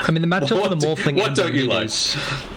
I mean, the matchup for the Morphling. What don't you like?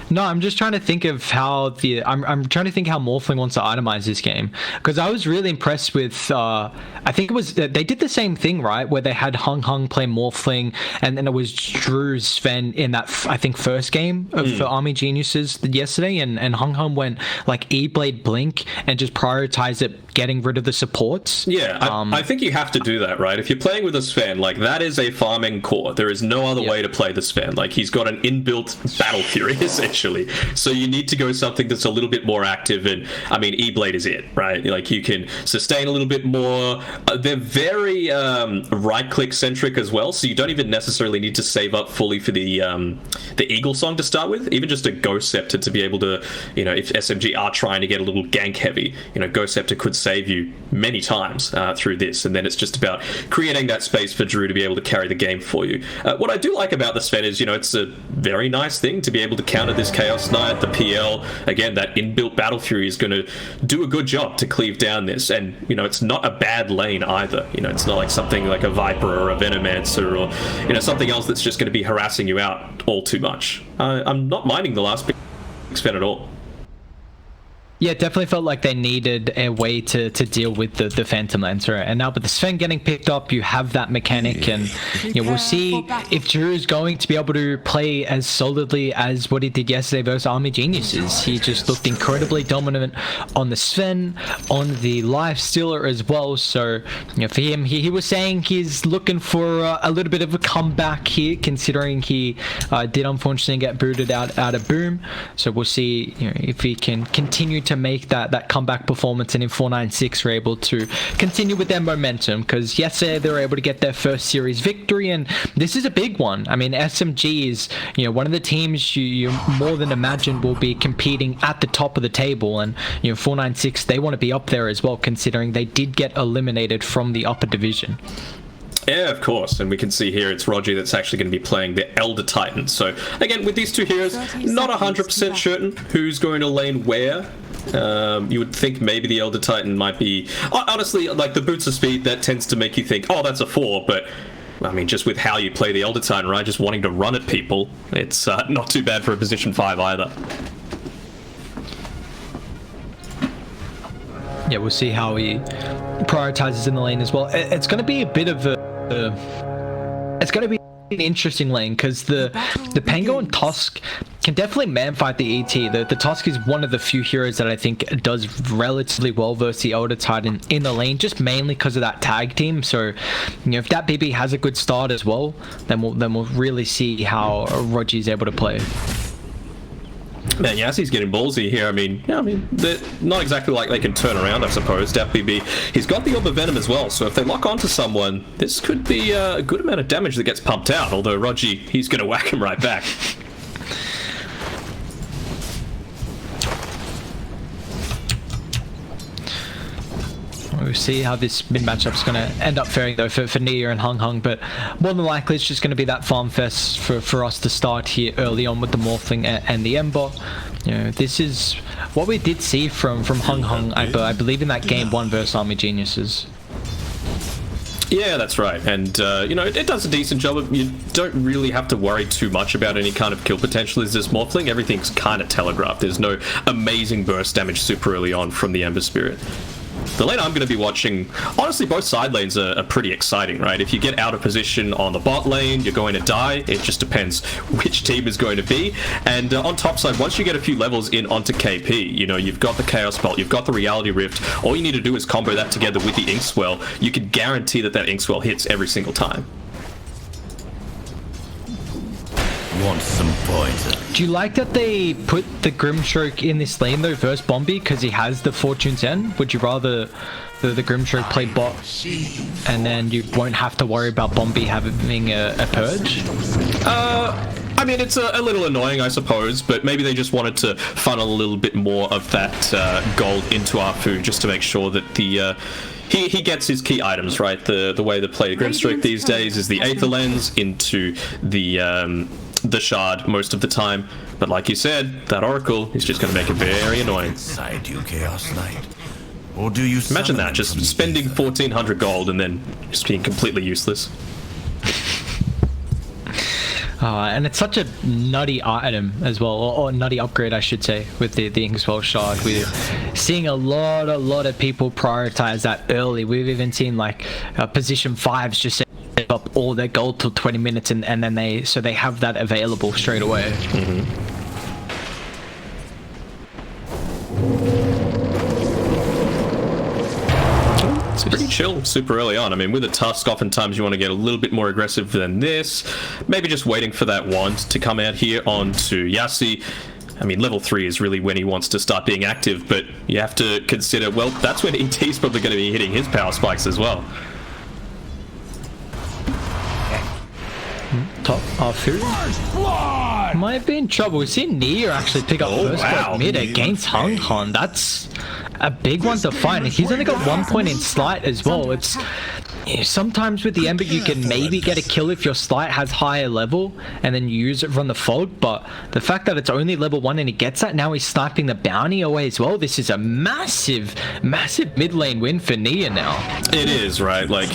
No, I'm just trying to think of how I'm trying to think how Morphling wants to itemize this game, because I was really impressed with I think it was they did the same thing, right, where they had Hung play Morphling, and then it was Drew Sven in that I think first game for Army Geniuses yesterday, and Hung went like E-Blade Blink and just prioritized it, getting rid of the supports. Yeah, I think you have to do that, right? If you're playing with a Sven, like, that is a farming core. There is no other way to play the Sven. Like, he's got an inbuilt battle fury, essentially. So you need to go something that's a little bit more active, and, I mean, E-Blade is it, right? Like, you can sustain a little bit more. They're very right-click centric as well, so you don't even necessarily need to save up fully for the Eagle Song to start with. Even just a Ghost Scepter to be able to, you know, if SMG are trying to get a little gank heavy, you know, Ghost Scepter could save you many times through this, and then it's just about creating that space for Drew to be able to carry the game for you. What I do like about the Sven is, you know, it's a very nice thing to be able to counter this Chaos Knight, the PL. Again, that inbuilt Battle Fury is going to do a good job to cleave down this, and, you know, it's not a bad lane either. You know, it's not like something like a Viper or a Venomancer or, you know, something else that's just going to be harassing you out all too much. I'm not minding the last big Sven at all. Yeah, it definitely felt like they needed a way to deal with the Phantom Lancer. And now with the Sven getting picked up, you have that mechanic, and, you know, we'll see if Drew is going to be able to play as solidly as what he did yesterday versus Army Geniuses. He just looked incredibly dominant on the Sven, on the Lifestealer as well. So, you know, for him, he was saying he's looking for a little bit of a comeback here, considering he did unfortunately get booted out of Boom. So we'll see, you know, if he can continue to make that comeback performance, and in 496 we're able to continue with their momentum, because yesterday they were able to get their first series victory, and this is a big one. I mean, SMG is, you know, one of the teams you more than imagine will be competing at the top of the table, and, you know, 496, they want to be up there as well, considering they did get eliminated from the upper division. Yeah, of course, and we can see here it's Roger that's actually going to be playing the Elder Titan. So, again, with these two heroes, not 100% certain who's going to lane where. You would think maybe the Elder Titan might be... Honestly, like, the Boots of Speed, that tends to make you think, oh, that's a 4, but... I mean, just with how you play the Elder Titan, right, just wanting to run at people, it's not too bad for a position 5 either. Yeah, we'll see how he prioritizes in the lane as well. It's going to be a bit of it's going to be an interesting lane, because the Pango and Tusk can definitely man-fight the ET. The Tusk is one of the few heroes that I think does relatively well versus the Elder Titan in the lane, just mainly because of that tag team. So, you know, if that BB has a good start as well, then we'll really see how Roger is able to play. Man, Yassi's getting ballsy here. I mean, they're not exactly like they can turn around, I suppose. DapBB, he's got the Orb of Venom as well, so if they lock onto someone, this could be a good amount of damage that gets pumped out, although Roger, he's going to whack him right back. We'll see how this mid matchup is going to end up faring, though, for Nia and Hung, but more than likely it's just going to be that farm fest for us to start here early on with the Morphling and the Ember. You know, this is what we did see from Hung, I believe, in that game 1 versus Army Geniuses. Yeah, that's right, and you know, it does a decent job. You don't really have to worry too much about any kind of kill potential as this Morphling. Everything's kind of telegraphed. There's no amazing burst damage super early on from the Ember Spirit. The lane I'm going to be watching, honestly, both side lanes are pretty exciting, right? If you get out of position on the bot lane, you're going to die. It just depends which team is going to be. And on top side, once you get a few levels in onto KP, you know, you've got the Chaos Bolt, you've got the Reality Rift. All you need to do is combo that together with the Inkswell. You can guarantee that Inkswell hits every single time. Want some poison? Do you like that they put the Grimstroke in this lane, though, versus Bombi, because he has the Fortune's End? Would you rather the Grimstroke play bot, and then you won't have to worry about Bombi having a purge? I mean, it's a little annoying, I suppose, but maybe they just wanted to funnel a little bit more of that gold into our food, just to make sure that the... He gets his key items, right? The way they play Grimstroke these days is the Aether Lens into the Shard most of the time. But like you said, that Oracle is just going to make it very annoying. Inside you, Chaos Knight. Or do you imagine that, just spending 1,400 gold and then just being completely useless. And it's such a nutty item as well, or nutty upgrade, I should say, with the Inkswell Shard. We're seeing a lot of people prioritize that early. We've even seen like position 5s just set up all their gold till 20 minutes, and then they have that available straight away. It's pretty chill super early on. I mean, with a Tusk, oftentimes you want to get a little bit more aggressive than this. Maybe just waiting for that wand to come out here onto Yassi. I mean, level 3 is really when he wants to start being active, but you have to consider, well, that's when ET's probably going to be hitting his power spikes as well. Top Afu might be in trouble. We've seen Nia actually pick up first blood mid against Hung Hon. That's a big one to find. He's only got 1 point in Slight as well. It's sometimes with the Ember you can maybe get a kill if your Slight has higher level and then you use it from the fog, but the fact that it's only level 1 and he gets that, now he's sniping the bounty away as well. This is a massive mid lane win for Nia now. It is, right? Like,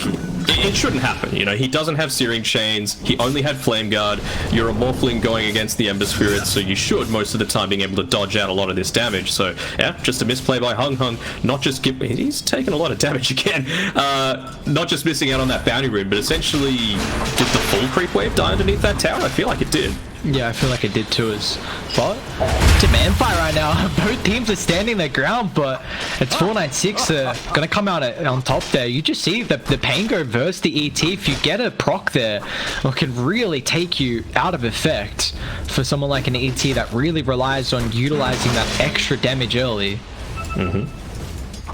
it shouldn't happen, you know. He doesn't have Searing Chains, he only had Flame Guard. You're a Morphling going against the Ember Spirit, so you should most of the time being able to dodge out a lot of this damage. So yeah, just a misplay by Hung Hung. Not just he's taken a lot of damage again. Not just missing out on that bounty rune, but essentially did the full creep wave die underneath that tower? I feel like it did. Yeah, I feel like it did too. But demand fight right now. Both teams are standing their ground, but it's 496 gonna come out on top there. You just see the Pango versus the ET. If you get a proc there, it can really take you out of effect for someone like an ET that really relies on utilizing that extra damage early.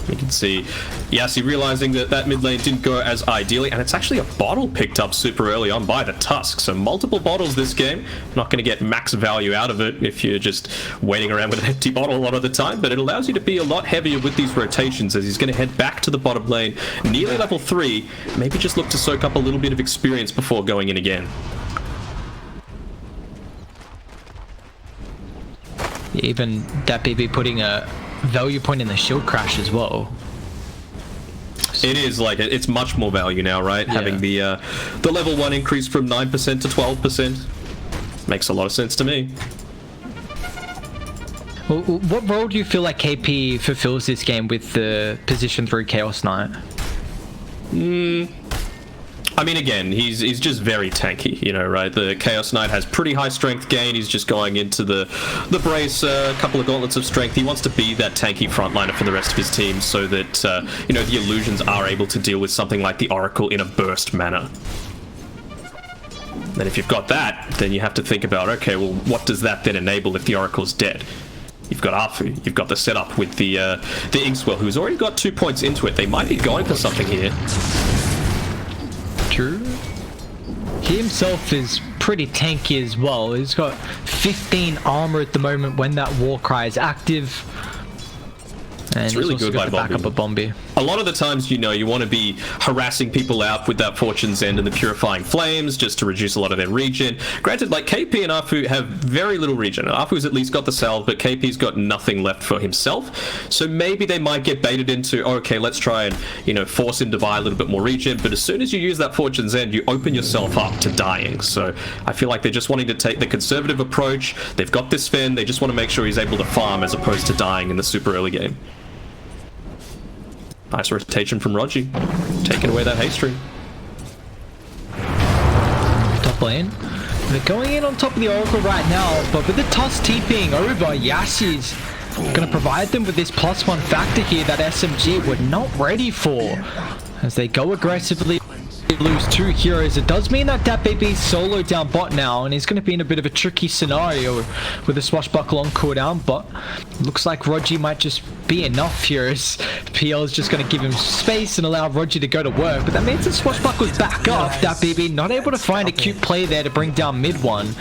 You can see Yassi realizing that mid lane didn't go as ideally, and it's actually a bottle picked up super early on by the Tusk. So multiple bottles this game. Not going to get max value out of it if you're just waiting around with an empty bottle a lot of the time, but it allows you to be a lot heavier with these rotations as he's going to head back to the bottom lane, nearly level 3. Maybe just look to soak up a little bit of experience before going in again. Even that BB putting a value point in the shield crash as well. It is like it's much more value now, right? Yeah. Having the level 1 increase from 9% to 12% makes a lot of sense to me. Well, what role do you feel like KP fulfills this game with the position 3 Chaos Knight? I mean, again, he's just very tanky, you know, right? The Chaos Knight has pretty high strength gain. He's just going into the brace, a couple of gauntlets of strength. He wants to be that tanky frontliner for the rest of his team so that, you know, the illusions are able to deal with something like the Oracle in a burst manner. Then if you've got that, then you have to think about, okay, well, what does that then enable if the Oracle's dead? You've got Afu, you've got the setup with the Inkswell, who's already got 2 points into it. They might be going for something here. True. He himself is pretty tanky as well. He's got 15 armor at the moment when that Warcry is active. And it's really good by back up a Bombi. A lot of the times, you know, you want to be harassing people out with that Fortune's End and the Purifying Flames just to reduce a lot of their regen. Granted, like, KP and Afu have very little regen. Afu's at least got the salve, but KP's got nothing left for himself. So maybe they might get baited into, okay, let's try and, you know, force him to buy a little bit more regen. But as soon as you use that Fortune's End, you open yourself up to dying. So I feel like they're just wanting to take the conservative approach. They've got this Sven. They just want to make sure he's able to farm as opposed to dying in the super early game. Nice rotation from Rogi, taking away that haste string. Top lane. They're going in on top of the Oracle right now, but with the Tusk TPing over, Yassi's going to provide them with this +1 factor here that SMG were not ready for. As they go aggressively, lose 2 heroes. It does mean that BB solo down bot now, and he's going to be in a bit of a tricky scenario with a swashbuckle on cooldown, but looks like Rogi might just be enough here as PL is just going to give him space and allow Rogi to go to work, but that means the swashbuckle's back up. BB not able to find a cute play there to bring down mid one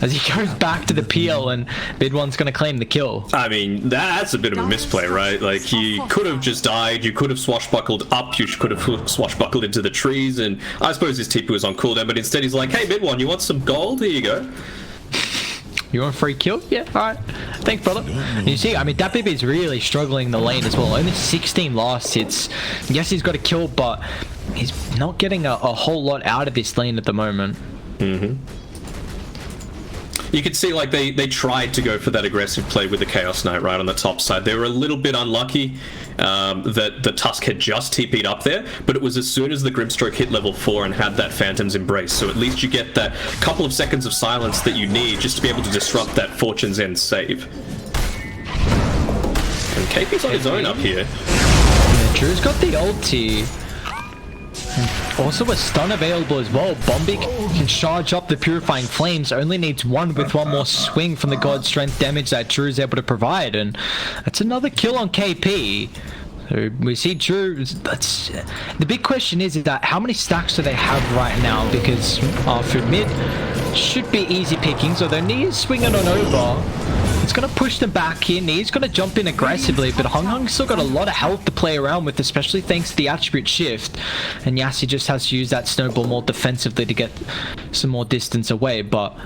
as he goes back to the PL, and mid one's going to claim the kill. I mean, that's a bit of a misplay, right? Like, he could have just died, you could have swashbuckled up, you could have swashbuckled into the trees, and I suppose his TP was on cooldown, but instead he's like, hey, mid one, you want some gold? Here you go. You want a free kill? Yeah, alright. Thanks, brother. And you see, I mean, that BB is really struggling the lane as well. Only 16 last hits. Yes, he's got a kill, but he's not getting a whole lot out of this lane at the moment. You could see like they tried to go for that aggressive play with the Chaos Knight right on the top side. They were a little bit unlucky that the Tusk had just TP'd up there, but it was as soon as the Grimstroke hit level 4 and had that Phantom's Embrace, so at least you get that couple of seconds of silence that you need just to be able to disrupt that Fortune's End save. And KP's on his own up here. Yeah, Drew's got the ulti. Also a stun available as well. Bombi can charge up the Purifying Flames, only needs one with one more swing from the God Strength damage that Drew is able to provide, and that's another kill on KP. So we see Drew. That's the big question is that how many stacks do they have right now? Because for mid should be easy pickings, although Nia is swinging on over. It's going to push them back here. Nia's going to jump in aggressively, but Hung still got a lot of health to play around with, especially thanks to the attribute shift. And Yassi just has to use that snowball more defensively to get some more distance away. But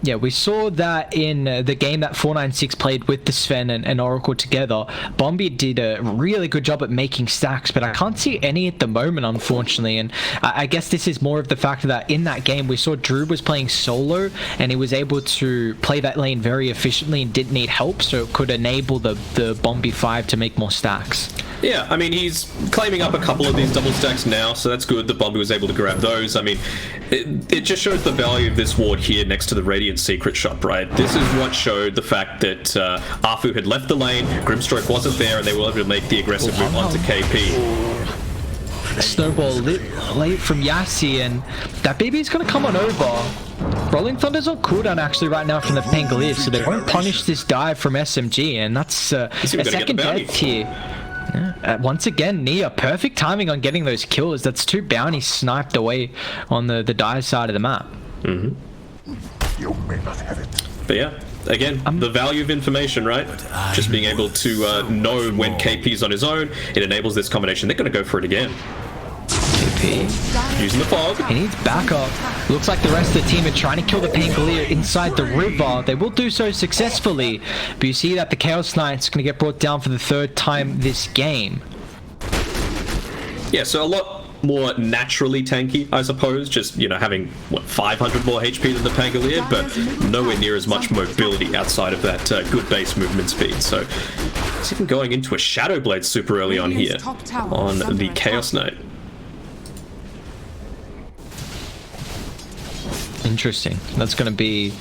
yeah, we saw that in the game that 496 played with the Sven and Oracle together. Bombi did a really good job at making stacks, but I can't see any at the moment, unfortunately. And I guess this is more of the fact that in that game, we saw Drew was playing solo, and he was able to play that lane very efficiently and didn't need help, so it could enable the Bombi 5 to make more stacks. Yeah, I mean, he's claiming up a couple of these double stacks now, so that's good that Bombi was able to grab those. I mean, it just shows the value of this ward here next to the Radiant Secret Shop, right? This is what showed the fact that Afu had left the lane, Grimstroke wasn't there, and they were able to make the aggressive move onto KP. Snowball late from Yassi, and that baby is going to come on over. Rolling Thunder's on cooldown actually right now from the Pangolier, so they won't punish this dive from SMG, and that's a second death here. Yeah. Once again, Nia, perfect timing on getting those kills. That's 2 bounties sniped away on the dire side of the map. You may not have it. But yeah, again, the value of information, right? Just being able to know when KP's on his own, it enables this combination. They're going to go for it again. KP using the fog. He needs backup. Looks like the rest of the team are trying to kill the Pangolier inside the river. They will do so successfully, but you see that the Chaos Knight's going to get brought down for the 3rd time this game. Yeah, so a lot more naturally tanky, I suppose, just, you know, having, what, 500 more HP than the Pangolier, but nowhere near as much mobility outside of that good base movement speed. So it's even going into a Shadow Blade super early on here on the Chaos Knight. Interesting. That's going to be,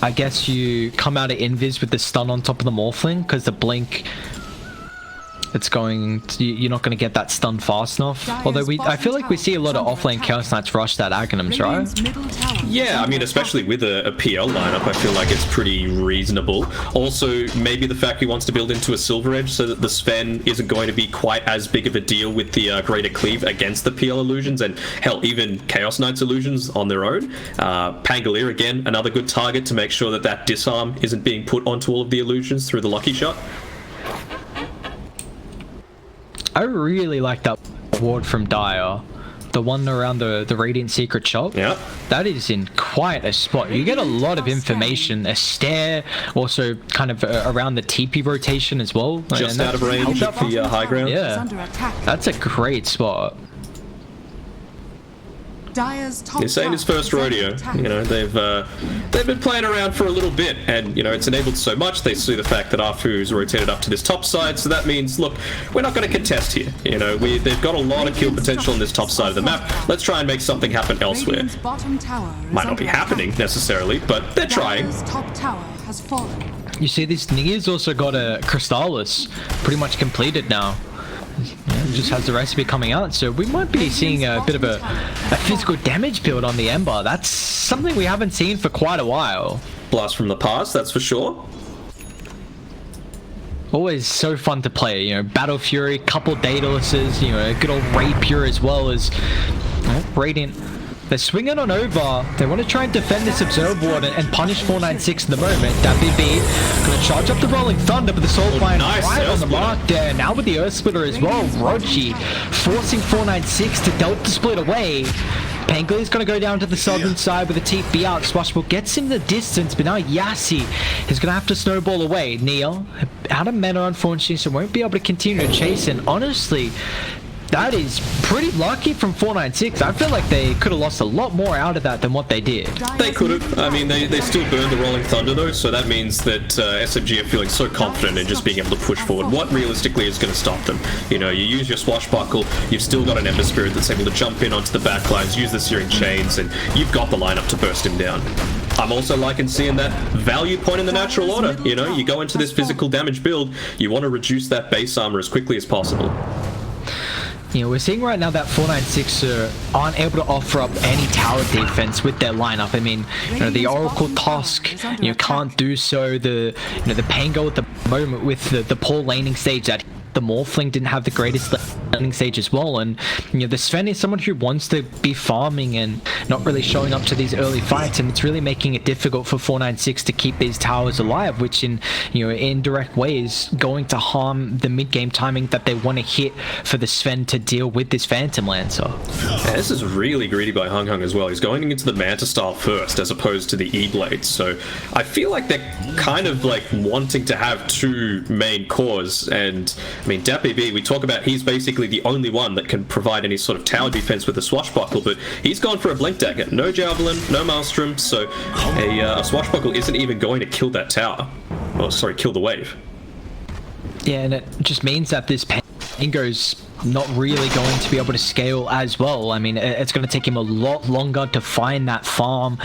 I guess you come out of Invis with the stun on top of the Morphling, because the blink, it's going to, you're not going to get that stun fast enough. Although I feel like we see a lot of offlane Chaos Knights rush that Aghanims, right? Yeah, I mean, especially with a PL lineup, I feel like it's pretty reasonable. Also, maybe the fact he wants to build into a Silver Edge so that the Sven isn't going to be quite as big of a deal with the Greater Cleave against the PL illusions, and hell, even Chaos Knights illusions on their own. Pangolier, again, another good target to make sure that that disarm isn't being put onto all of the illusions through the Lucky Shot. I really like that ward from Dire. The one around the Radiant Secret Shop. Yeah. That is in quite a spot. You get a lot of information. A stair, also kind of around the TP rotation as well. Just out of range of the high ground. Yeah. That's a great spot. This ain't his first rodeo. You know, they've been playing around for a little bit, and you know, it's enabled so much. They see the fact that Afu's rotated up to this top side, so that means, look, we're not going to contest here. You know, they've got a lot of kill potential on this top side of the map. Let's try and make something happen elsewhere. Might not be happening necessarily, but they're trying. You see, this Nia's also got a Crystallis pretty much completed now. Yeah, just has the recipe coming out, so we might be seeing a bit of a physical damage build on the Ember. That's something we haven't seen for quite a while. Blast from the past, that's for sure. Always so fun to play, you know, Battle Fury, couple Daedalus, you know, a good old Rapier as well as Radiant. They're swinging on over. They want to try and defend this Observe Ward and punish 496 in the moment. That BB going to charge up the Rolling Thunder, but the Soul Fire right on the mark there. Now with the Earth Splitter as well. Rochi forcing 496 to Delta Split away. Pangolier's going to go down to the southern side with a TP out. Swashbull gets him the distance, but now Yassi is going to have to snowball away. Nia out of mana, unfortunately, so won't be able to continue to chase. And honestly, that is pretty lucky from 496. I feel like they could have lost a lot more out of that than what they did. They could have. I mean, they still burned the Rolling Thunder though, so that means that SMG are feeling so confident in just being able to push forward. What realistically is going to stop them? You know, you use your Swashbuckle, you've still got an Ember Spirit that's able to jump in onto the backlines, use the Searing Chains, and you've got the lineup to burst him down. I'm also liking seeing that value point in the natural order. You know, you go into this physical damage build, you want to reduce that base armor as quickly as possible. You know, we're seeing right now that 496 aren't able to offer up any tower defense with their lineup. I mean, you know, the Oracle Tusk, you know, can't do so. The Pango at the moment with the poor laning stage that the Morphling didn't have the greatest laning stage as well, and you know, the Sven is someone who wants to be farming and not really showing up to these early fights, and it's really making it difficult for 496 to keep these towers alive, which in, you know, indirect ways going to harm the mid-game timing that they want to hit for the Sven to deal with this Phantom Lancer. Yeah, this is really greedy by Hung Hung as well. He's going into the Manta style first as opposed to the E-Blade, so I feel like they're kind of like wanting to have two main cores. And I mean, DPC, we talk about he's basically the only one that can provide any sort of tower defense with a Swashbuckle, but he's gone for a Blink Dagger. No Javelin, no Maelstrom, so a Swashbuckle isn't even going to kill that tower. Oh, sorry, kill the wave. Yeah, and it just means that this Pango's not really going to be able to scale as well. I mean, it's going to take him a lot longer to find that farm,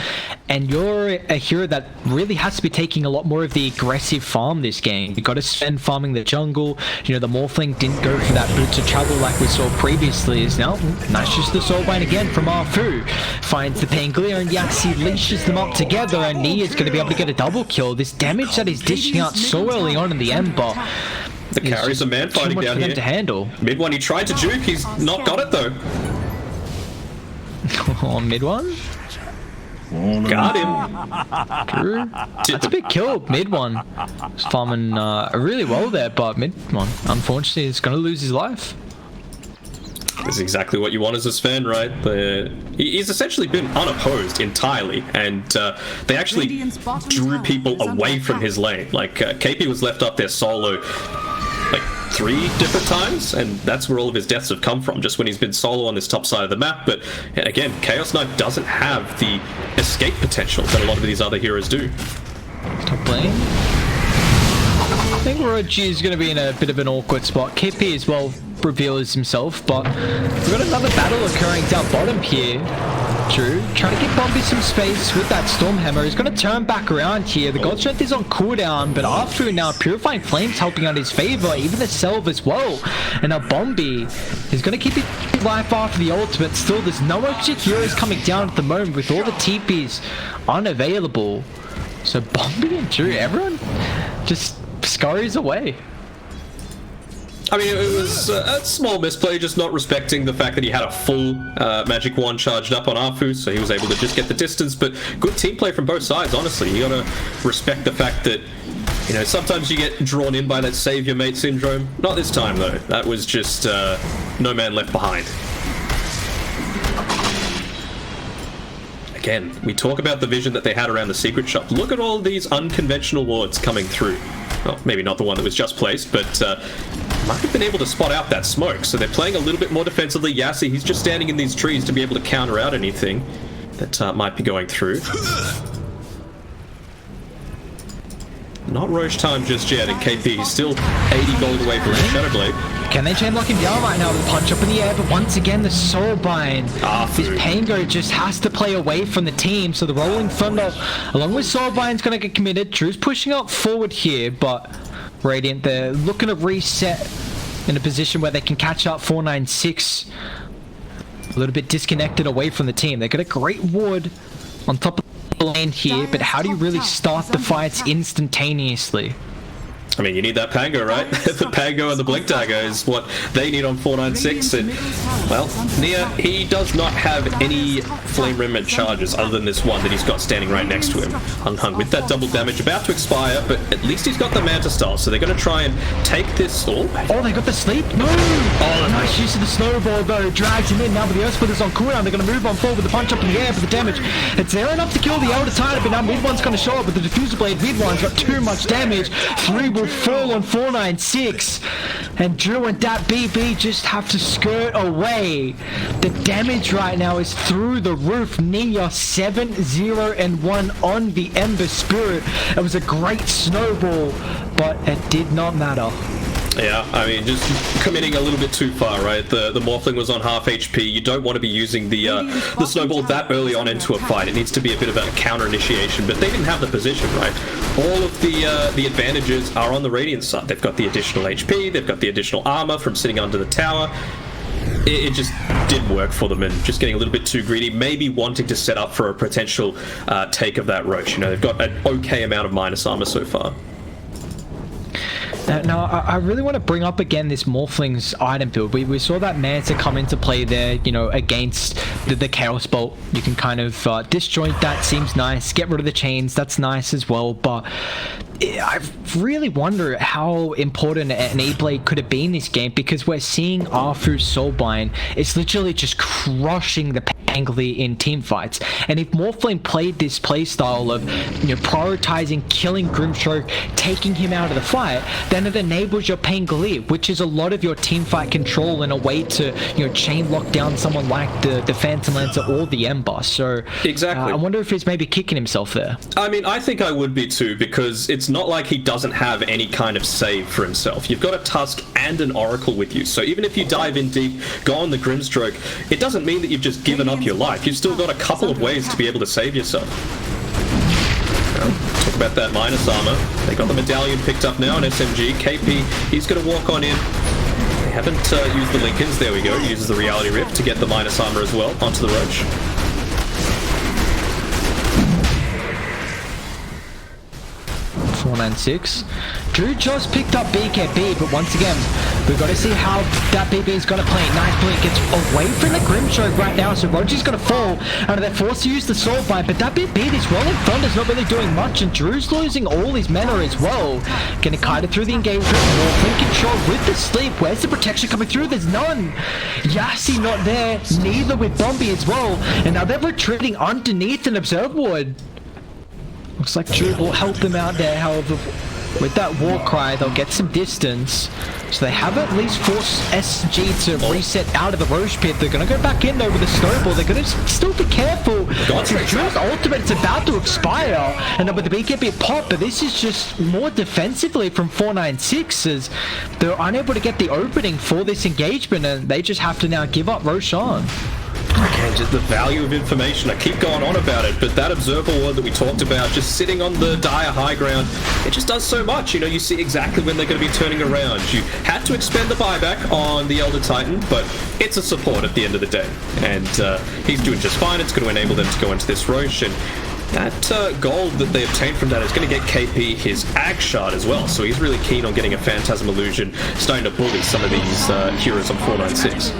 and you're a hero that really has to be taking a lot more of the aggressive farm this game. You got to spend farming the jungle. You know, the Morphling didn't go for that boots of travel like we saw previously. Is now nice use the Soulbind again from Arfu. Finds the Pangolier, and Yaxi leashes them up together, and Nia is going to be able to get a double kill. This damage that he's dishing out so early on in the Ember. The carries a man fighting down here. To handle. Mid one, he tried to juke. He's not got it though. On mid one? Got him. True. That's a big kill. Mid one. He's farming really well there, but mid one, unfortunately, is going to lose his life. This is exactly what you want as a Sven, right? He's essentially been unopposed entirely, and they actually drew people away from his lane. Like, KP was left up there solo like 3 different times, and that's where all of his deaths have come from, just when he's been solo on this top side of the map. But again, Chaos Knight doesn't have the escape potential that a lot of these other heroes do. Top lane. I think Roji is going to be in a bit of an awkward spot. KP as well reveals himself, but we've got another battle occurring down bottom here. Drew trying to give Bombi some space with that Stormhammer. He's going to turn back around here. The God Strength is on cooldown, but after now, Purifying Flames helping out his favor, even the Selv as well. And now Bombi is going to keep his life after the ultimate. Still, there's no extra heroes coming down at the moment with all the TPs unavailable. So Bombi and Drew, everyone just scurries away. I mean, it was a small misplay, just not respecting the fact that he had a full magic wand charged up on Arfu, so he was able to just get the distance. But good team play from both sides, honestly. You gotta respect the fact that, you know, sometimes you get drawn in by that save your mate syndrome. Not this time, though. That was just no man left behind. Again, we talk about the vision that they had around the secret shop. Look at all these unconventional wards coming through. Well, maybe not the one that was just placed, but might have been able to spot out that smoke. So they're playing a little bit more defensively. Yassi, he's just standing in these trees to be able to counter out anything that might be going through. Not Roche time just yet, and KP is still 80 gold away from his Shadow Blade. Can they chain lock him down right now with a punch up in the air? But once again, the Soulbind. This Pango just has to play away from the team. So the Rolling Thunder, along with Soulbind's going to get committed. Drew's pushing up forward here, but Radiant, they're looking to reset in a position where they can catch up 496. A little bit disconnected away from the team. They got a great ward on top of the lane here, but how do you really start the fights instantaneously? I mean, you need that Pango, right? The Pango and the Blink Dagger is what they need on 496, and, well, Nia, he does not have any Flame Remnant charges other than this one that he's got standing right next to him. Hung with that double damage, about to expire, but at least he's got the Manta style, so they're going to try and take this... Oh, they got the sleep? No! Oh, nice use of the snowball, though. Drags him in. Now with the Earth Splitter's on cooldown, they're going to move on forward with the punch up in the air for the damage. It's there enough to kill the Elder Titan, but now Mid One's going to show up with the Diffuser Blade. Mid One's got too much damage. 3 will fall on 496, and Drew and that BB just have to skirt away. The damage right now is through the roof. Nia 7-0-1 on the Ember Spirit. It was a great snowball, but it did not matter. Yeah, I mean, just committing a little bit too far, right? The Morphling was on half HP. You don't want to be using the snowball that early on into a fight. It needs to be a bit of a counter initiation, but they didn't have the position, right? All of the advantages are on the Radiant side. They've got the additional HP, they've got the additional armor from sitting under the tower. It just didn't work for them, and just getting a little bit too greedy, maybe wanting to set up for a potential take of that Roach. You know, they've got an okay amount of minus armor so far. Now, I really want to bring up again this Morphling's item build. We saw that Manta come into play there, you know, against the Chaos Bolt. You can kind of disjoint that, seems nice. Get rid of the chains, that's nice as well. But I really wonder how important an E-Blade could have been in this game, because we're seeing Arfu's Soulbind. It's literally just crushing the Pangoli in team fights. And if Morphling played this playstyle of, you know, prioritizing killing Grimstroke, taking him out of the fight, then it enables your Pangoli, which is a lot of your team fight control in a way to, you know, chain lock down someone like the Phantom Lancer or the Ember. So exactly. I wonder if he's maybe kicking himself there. I mean, I think I would be too, because it's not like he doesn't have any kind of save for himself. You've got a Tusk and an Oracle with you, so even if you dive in deep, go on the Grimstroke, it doesn't mean that you've just given up your life. You've still got a couple of ways to be able to save yourself. Talk about that minus armor. They got the medallion picked up now on SMG. KP, he's going to walk on in. They haven't used the Lincolns. There we go. Uses the Reality Rift to get the minus armor as well onto the Roach. 496. Drew just picked up BKB, but once again, we've got to see how that BB is going to play. Nice blink, gets away from the Grimstroke right now, so Roger's going to fall, and they're forced to use the Soulbind, but that BB is well in front, is not really doing much, and Drew's losing all his mana as well. Getting kited through the engagement, Morphling control with the sleep. Where's the protection coming through? There's none. Yassi not there, neither with Bombi as well, and now they're retreating underneath an Observer Ward. Looks like Drew will help them out there, however, with that war cry, they'll get some distance. So they have at least forced SG to reset out of the Roche pit. They're going to go back in though with the Snowball. They're going to still be careful. Drew's ultimate is about to expire. And then with the BKB pop, but this is just more defensively from 496, as they're unable to get the opening for this engagement, and they just have to now give up Roshan. Again, just the value of information. I keep going on about it, but that Observer Ward that we talked about, just sitting on the dire high ground, it just does so much. You know, you see exactly when they're going to be turning around. You had to expend the buyback on the Elder Titan, but it's a support at the end of the day. And he's doing just fine. It's going to enable them to go into this Roche, and that gold that they obtained from that is going to get KP his Ag Shard as well. So he's really keen on getting a Phantasm Illusion, starting to bully some of these heroes on 496.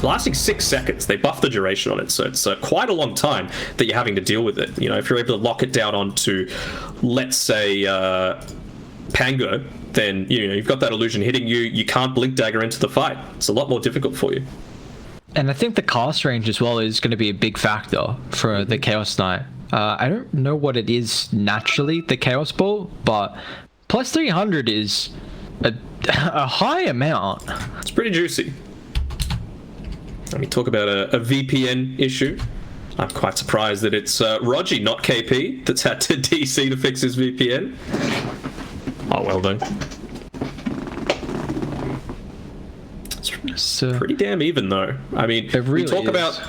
Lasting 6 seconds. They buff the duration on it, so it's quite a long time that you're having to deal with it. You know, if you're able to lock it down onto, let's say, Pango, then you know you've got that illusion hitting you. You can't blink dagger into the fight. It's a lot more difficult for you. And I think the cast range as well is going to be a big factor for the Chaos Knight. I don't know what it is naturally, the Chaos Ball, but plus 300 is a high amount. It's pretty juicy. Let me talk about a VPN issue. I'm quite surprised that it's Roger, not KP, that's had to DC to fix his VPN. Oh, well done. It's pretty damn even, though. I mean, we talk about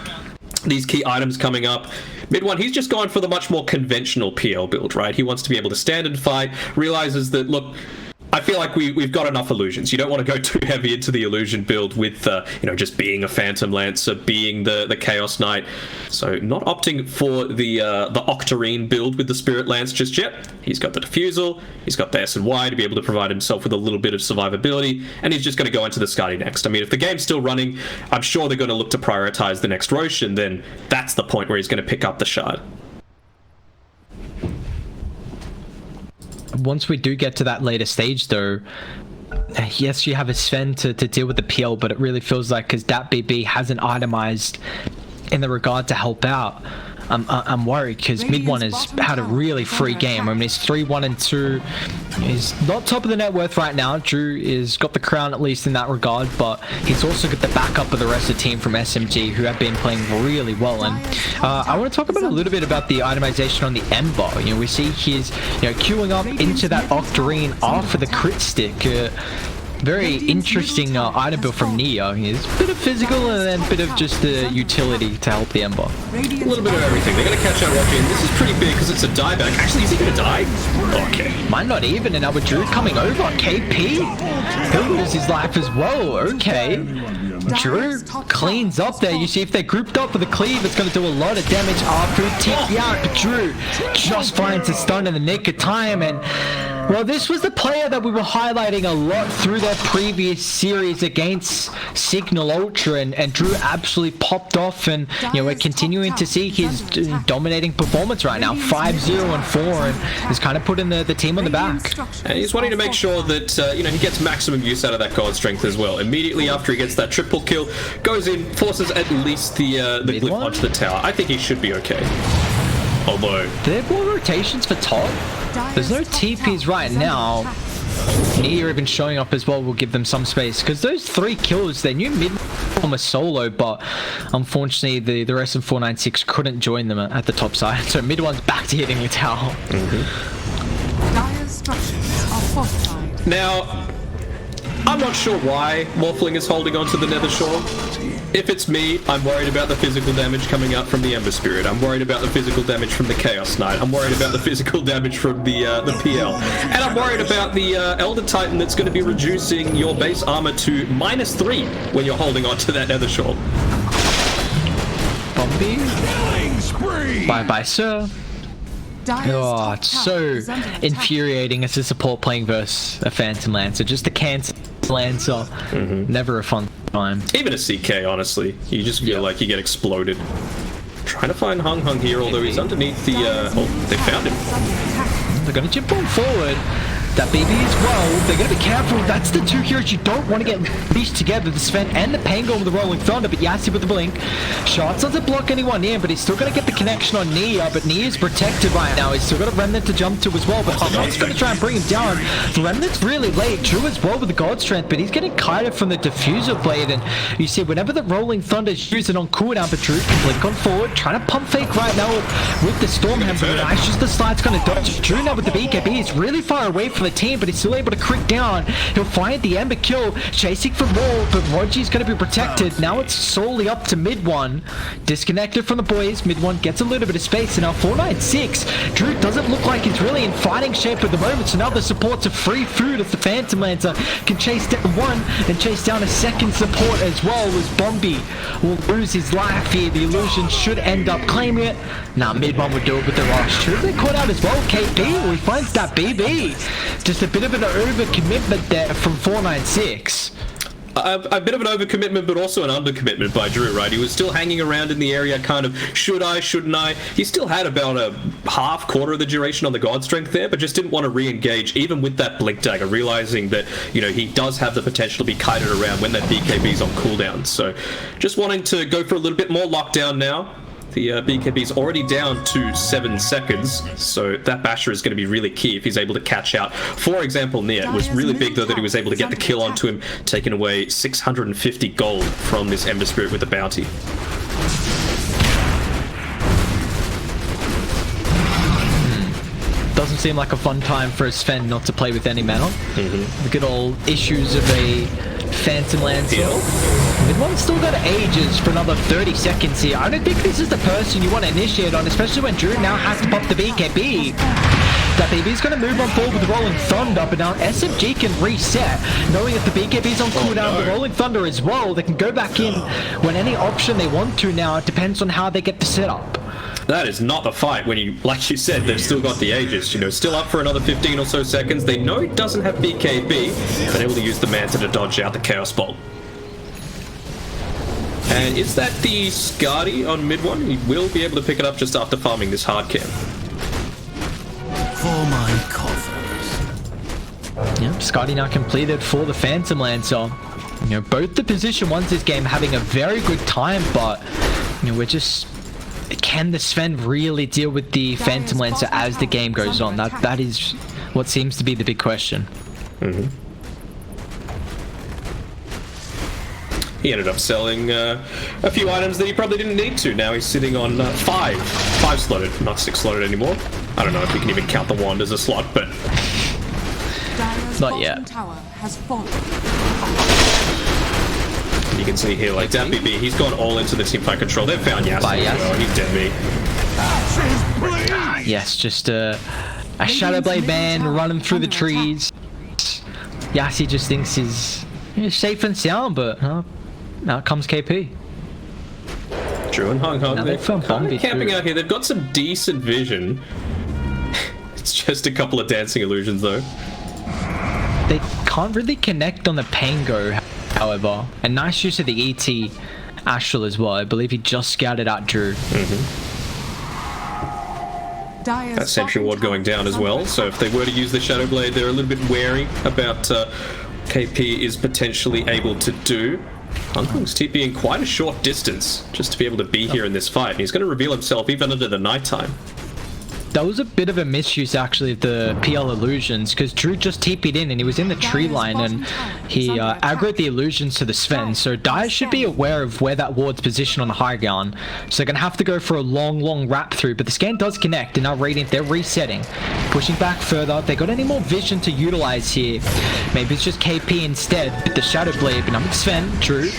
these key items coming up. Mid one, he's just gone for the much more conventional PL build, right? He wants to be able to stand and fight, realizes that, look, I feel like we've got enough illusions. You don't want to go too heavy into the illusion build with, you know, just being a Phantom Lancer, being the Chaos Knight. So not opting for the Octarine build with the Spirit Lance just yet. He's got the Diffusal, he's got the S&Y to be able to provide himself with a little bit of survivability, and he's just going to go into the Skadi next. I mean, if the game's still running, I'm sure they're going to look to prioritize the next Roche, and then that's the point where he's going to pick up the Shard. Once we do get to that later stage though, yes, you have a Sven to deal with the PL, but it really feels like because that BB hasn't itemized in the regard to help out, I'm worried because mid one has had a really free game. I mean, it's 3-1-2. He's not top of the net worth right now. Drew is got the crown at least in that regard, but he's also got the backup of the rest of the team from SMG, who have been playing really well. And I want to talk about a little bit about the itemization on the Ember. You know, we see he's queuing up into that Octarine after the crit stick. Very interesting item build from Neo. He's a bit of physical and then a bit of just the utility to help the Ember. A little bit of everything. They're going to catch out Rocky, and this is pretty big because it's a dieback. Actually, is he going to die? Okay. Might not even, and now with Drew coming over, KP, he'll lose his life as well. Okay. Drew cleans up there. You see if they're grouped up with a cleave, it's going to do a lot of damage. Food TP out, but Drew just finds a stun in the nick of time. And well, this was the player that we were highlighting a lot through their previous series against Signal Ultra, and Drew absolutely popped off, and we're continuing to see his dominating performance right now. 5-0-4, and is kind of putting the team on the back. And he's wanting to make sure that he gets maximum use out of that God strength as well. Immediately after he gets that triple kill, goes in, forces at least the glip onto the tower. I think he should be okay. Although there are more rotations for top. There's no TPs right now. Nia even showing up as well will give them some space, because those 3 kills, they knew mid from a solo, but unfortunately the rest of 496 couldn't join them at the top side, so mid one's back to hitting the tower. Now, I'm not sure why Waffling is holding on to the Nether Shore. If it's me, I'm worried about the physical damage coming out from the Ember Spirit. I'm worried about the physical damage from the Chaos Knight. I'm worried about the physical damage from the PL. And I'm worried about the Elder Titan that's going to be reducing your base armor to -3 when you're holding on to that Nether Shore. Bombi? Bye-bye, sir. Oh, it's so infuriating as a support playing versus a Phantom Lancer. Just a cancel Lancer. Never a fun time. Even a CK, honestly. You just feel like you get exploded. Trying to find Hung Hung here, although he's underneath the... oh, they found him. They're going to chip on forward. That BB as well. They're going to be careful. That's the 2 heroes you don't want to get leashed together. The Sven and the Pango with the Rolling Thunder, but Yassi with the Blink. Shots doesn't block anyone in, but he's still going to get the connection on Nia, but Nia's protected right now. He's still got a Remnant to jump to as well, but Hunt's going to try and bring him down. The Remnant's really late. Drew as well with the God Strength, but he's getting kited from the Diffuser Blade, and you see whenever the Rolling Thunder's using on cooldown, but Drew can blink on forward, trying to pump fake right now with the Stormhammer. Nice, just the slide's going to dodge. Drew now with the BKB. He's really far away from the team, but he's still able to crit down. He'll find the Ember kill, chasing for more, but Rogi's going to be protected. Now it's solely up to mid one. Disconnected from the boys. Mid one gets a little bit of space, and now 496. Drew doesn't look like he's really in fighting shape at the moment, so now the supports are free food as the Phantom Lancer can chase down one and chase down a second support as well, as Bombi will lose his life here. The illusion should end up claiming it. Now mid one would do it with the rush. Should they caught out as well? KP, well, he finds that BB. Just a bit of an overcommitment there from 496. A bit of an overcommitment, but also an undercommitment by Drew, right? He was still hanging around in the area, kind of, should I, shouldn't I? He still had about a quarter of the duration on the God Strength there, but just didn't want to re-engage, even with that Blink Dagger, realizing that, he does have the potential to be kited around when that BKB's on cooldown. So, just wanting to go for a little bit more lockdown now. The BKB's already down to 7 seconds, so that basher is going to be really key if he's able to catch out. For example, Nia, it was really big though that he was able to get the kill onto him, taking away 650 gold from this Ember Spirit with the bounty. Doesn't seem like a fun time for a Sven not to play with any mana. The good old issues of a Phantom Lancer. Mid one's still got ages for another 30 seconds here. I don't think this is the person you want to initiate on, especially when Drew now has to pop the BKB. That BB's going to move on forward with the Rolling Thunder, but now SMG can reset, knowing that the BKB's on cooldown, the Rolling Thunder as well. They can go back in when any option they want to now. It depends on how they get the setup. That is not the fight when you, like you said, they've still got the Aegis, still up for another 15 or so seconds. They know he doesn't have BKB, but able to use the Manta to dodge out the Chaos Bolt. And is that the Skadi on mid one? He will be able to pick it up just after farming this hard camp. For my coffers. Yep, Skadi now completed for the Phantom Lancer. Both the position ones this game having a very good time, but we're just can the Sven really deal with the Phantom Lancer as the game goes on? That is what seems to be the big question. He ended up selling a few items that he probably didn't need to. Now he's sitting on 5 slotted, not 6 slotted anymore. I don't know if we can even count the wand as a slot, but not yet. You can see here, like, DPC, he's gone all into the teamfight control. They've found Yassi as well. He's dead me. Yes, just a Shadowblade man running through the trees. Yassi just thinks he's safe and sound, but out comes KP. Drew and Hung Hung, they're found kind of Bombi camping too. out here. They've got some decent vision. It's just a couple of dancing illusions, though. They can't really connect on the Pango, however. A nice use of the ET Astral as well. I believe he just scouted out Drew. That Sentry Ward going down as well, so if they were to use the Shadow Blade, they're a little bit wary about KP is potentially able to do. Hung Hung's TPing quite a short distance just to be able to be here in this fight, and he's going to reveal himself even under the nighttime. That was a bit of a misuse, actually, of the PL illusions, because Drew just TP'd in and he was in the tree line and he aggroed the illusions to the Sven. So Dire should be aware of where that ward's positioned on the high ground. So they're going to have to go for a long wrap through, but the scan does connect and now Radiant, they're resetting. Pushing back further. They got any more vision to utilize here? Maybe it's just KP instead with the Shadow Blade, but I'm Sven, Drew.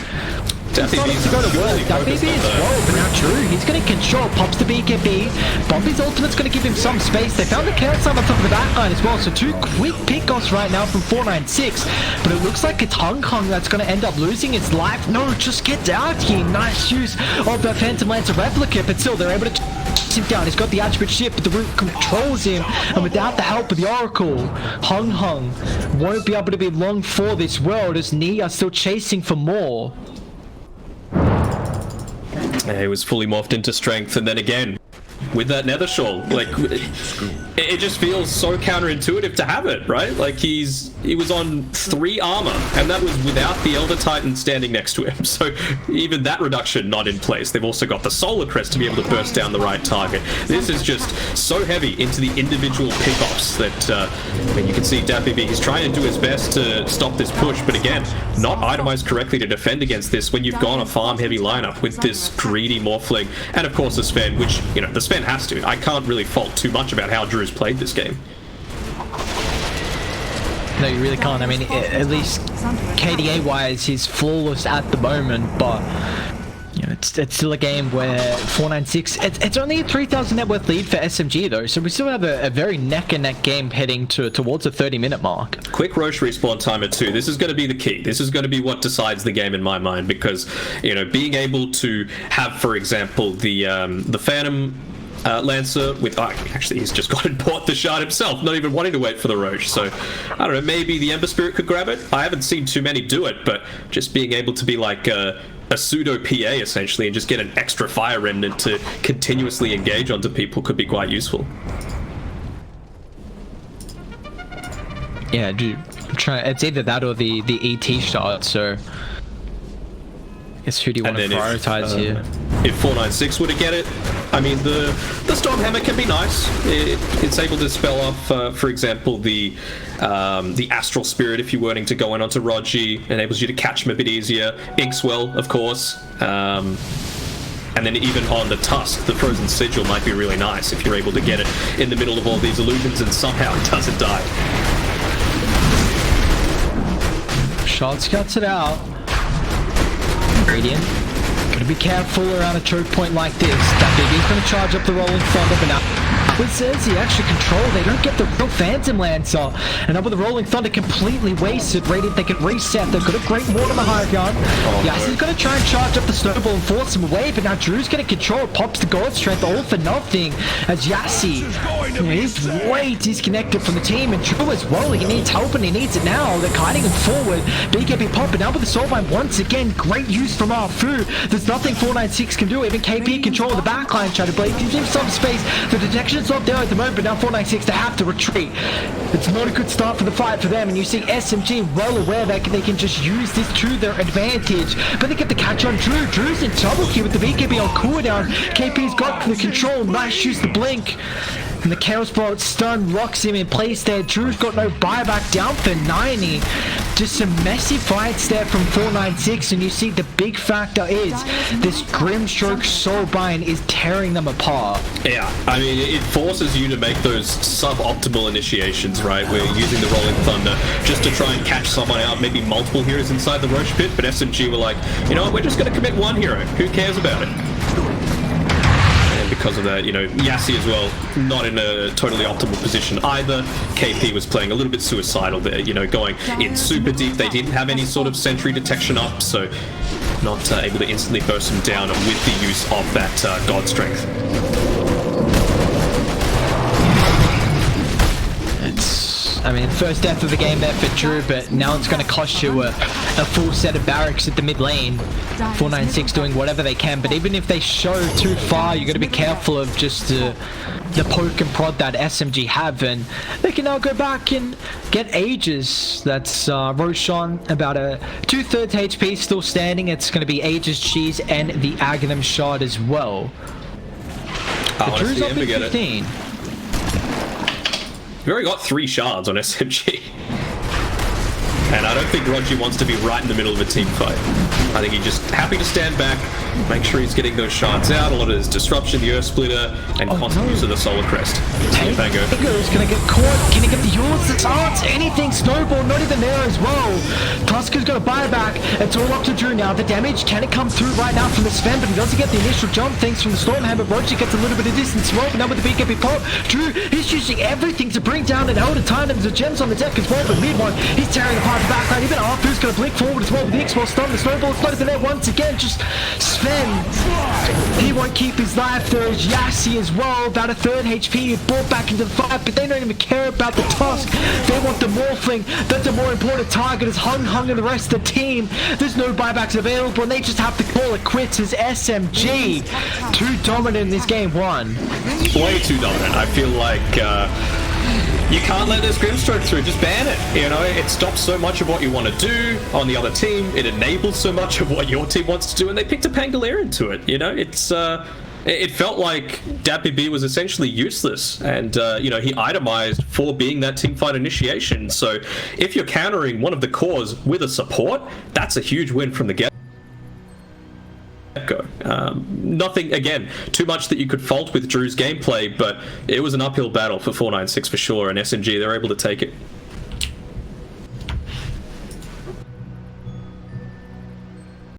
DPC to go to work. DPC is well, but now Drew, he's going to control, pops the BKB. Bombi's ultimate's going to give him some space. They found the Chaos Slam on top of the backline as well, so 2 quick pickoffs right now from 496, but it looks like it's Hung Hung that's going to end up losing his life. No, just get out here. Nice use of the Phantom Lancer replica, but still they're able to him down. He's got the attribute shift, but the root controls him, and without the help of the Oracle, Hung Hung won't be able to be long for this world as Ni are still chasing for more. Yeah, he was fully morphed into strength, and then again, with that nether shawl, like, it just feels so counterintuitive to have it, right? Like, he was on 3 armor, and that was without the Elder Titan standing next to him, so even that reduction not in place. They've also got the Solar Crest to be able to burst down the right target. This is just so heavy into the individual pickoffs that, I mean, you can see DPC, he's trying to do his best to stop this push, but again, not itemized correctly to defend against this when you've gone a farm-heavy lineup with this greedy Morphling, and of course the Sven, which, you know, the Sven has to. I can't really fault too much about how Drew's played this game. No, you really can't. I mean, at least KDA-wise, he's flawless at the moment, but you know, it's still a game where 496. It's only a 3,000 net worth lead for SMG though, so we still have a very neck-and-neck game heading towards the 30-minute mark. Quick Roche respawn timer too. This is going to be the key. This is going to be what decides the game in my mind, because you know, being able to have, for example, the Phantom Lancer with actually he's just gone and bought the shard himself, not even wanting to wait for the Roche. So I don't know, maybe the Ember Spirit could grab it. I haven't seen too many do it, but just being able to be like a pseudo PA essentially and just get an extra fire remnant to continuously engage onto people could be quite useful. Yeah, dude, it's either that or the ET shard, so guess who do you want to prioritize here? If 496 were to get it, I mean, the Stormhammer can be nice. It's able to spell off, for example, the Astral Spirit if you're wanting to go in onto Rogi. Enables you to catch him a bit easier. Inkswell, of course. And then even on the Tusk, the Frozen Sigil might be really nice if you're able to get it in the middle of all these illusions and somehow it doesn't die. Shard scouts it out. Radiant, gotta be careful around a choke point like this. DPC's gonna charge up the Rolling Thunder, but now with Cersei actually control, they don't get the real Phantom Lancer. And now with the Rolling Thunder completely wasted, Radiant, they can reset. They've got a great ward on the high ground. Yassi's gonna try and charge up the snowball and force him away, but now Drew's gonna control. Pops the gold strength all for nothing as Yassi He's way disconnected from the team, and Drew as well. He needs help and he needs it now. They're guiding him forward. BKB popping out with the soulbind once again. Great use from Arfu. There's nothing 496 can do. Even KP control the backline. Shadowblade gives him some space. The detection's not there at the moment, but now 496 they have to retreat. It's not a good start for the fight for them, and you see SMG well aware that they can just use this to their advantage. But they get the catch on Drew. Drew's in trouble here with the BKB on cooldown. KP's got the control. Nice use the blink. And the Chaos Bolt stun locks him in place there. Drew's got no buyback, down for 90. Just some messy fights there from 496, and you see the big factor is this Grimstroke Soulbind is tearing them apart. Yeah, I mean, it forces you to make those suboptimal initiations, right? We're using the Rolling Thunder just to try and catch someone out, maybe multiple heroes inside the Roche Pit, but SMG were like, you know what, we're just going to commit one hero. Who cares about it? Because of that, you know, Yassi as well, not in a totally optimal position either. KP was playing a little bit suicidal there, you know, going in super deep. They didn't have any sort of sentry detection up, so not able to instantly burst him down with the use of that God Strength. I mean, first death of the game there for Drew, but now it's going to cost you a full set of barracks at the mid lane. 496 doing whatever they can, but even if they show too far, you got to be careful of just the poke and prod that SMG have, and they can now go back and get Aegis. That's Roshan, about a 2/3 HP still standing. It's going to be Aegis, Cheese, and the Aghanim Shard as well. But Drew's up in 15. We've already got 3 shards on SMG. And I don't think Roger wants to be right in the middle of a team fight. I think he's just happy to stand back, make sure he's getting those shards out. A lot of his disruption, the Earth Splitter, and constant use of the Solar Crest. Tango is gonna get caught. Can he get the yours? The chance? Anything? Snowball, not even there as well. Tusker's got a buyback. It's all up to Drew now. The damage, can it come through right now from the Sven? But he doesn't get the initial jump thanks from the Stormhammer. Roger gets a little bit of distance as well, but now with the BKB pop, Drew, he's using everything to bring down an Elder Titan. There's a gems on the deck as well, but mid one, he's tearing apart the backline. Even Arthur's gonna blink forward as well with the X-Ball stun. The Snowball's not even there once again. Just Sven, he won't keep his life. There is Yassi as well, about a 3rd HP, brought back into the fight, but they don't even care about the Tusk. They want the Morphling. That's a more important target as Hung and the rest of the team. There's no buybacks available, and they just have to call it quits as SMG. Too dominant in this game 1. Way too dominant. I feel like you can't let this Grimstroke through. Just ban it. You know, it stops so much of what you want to do on the other team. It enables so much of what your team wants to do, and they picked a Pangolier into it. You know, it's it felt like DPC was essentially useless, and you know, he itemized for being that teamfight initiation. So if you're countering one of the cores with a support, that's a huge win from the get-go. Nothing, again, too much that you could fault with Drew's gameplay, but it was an uphill battle for 496 for sure, and SMG, they're able to take it.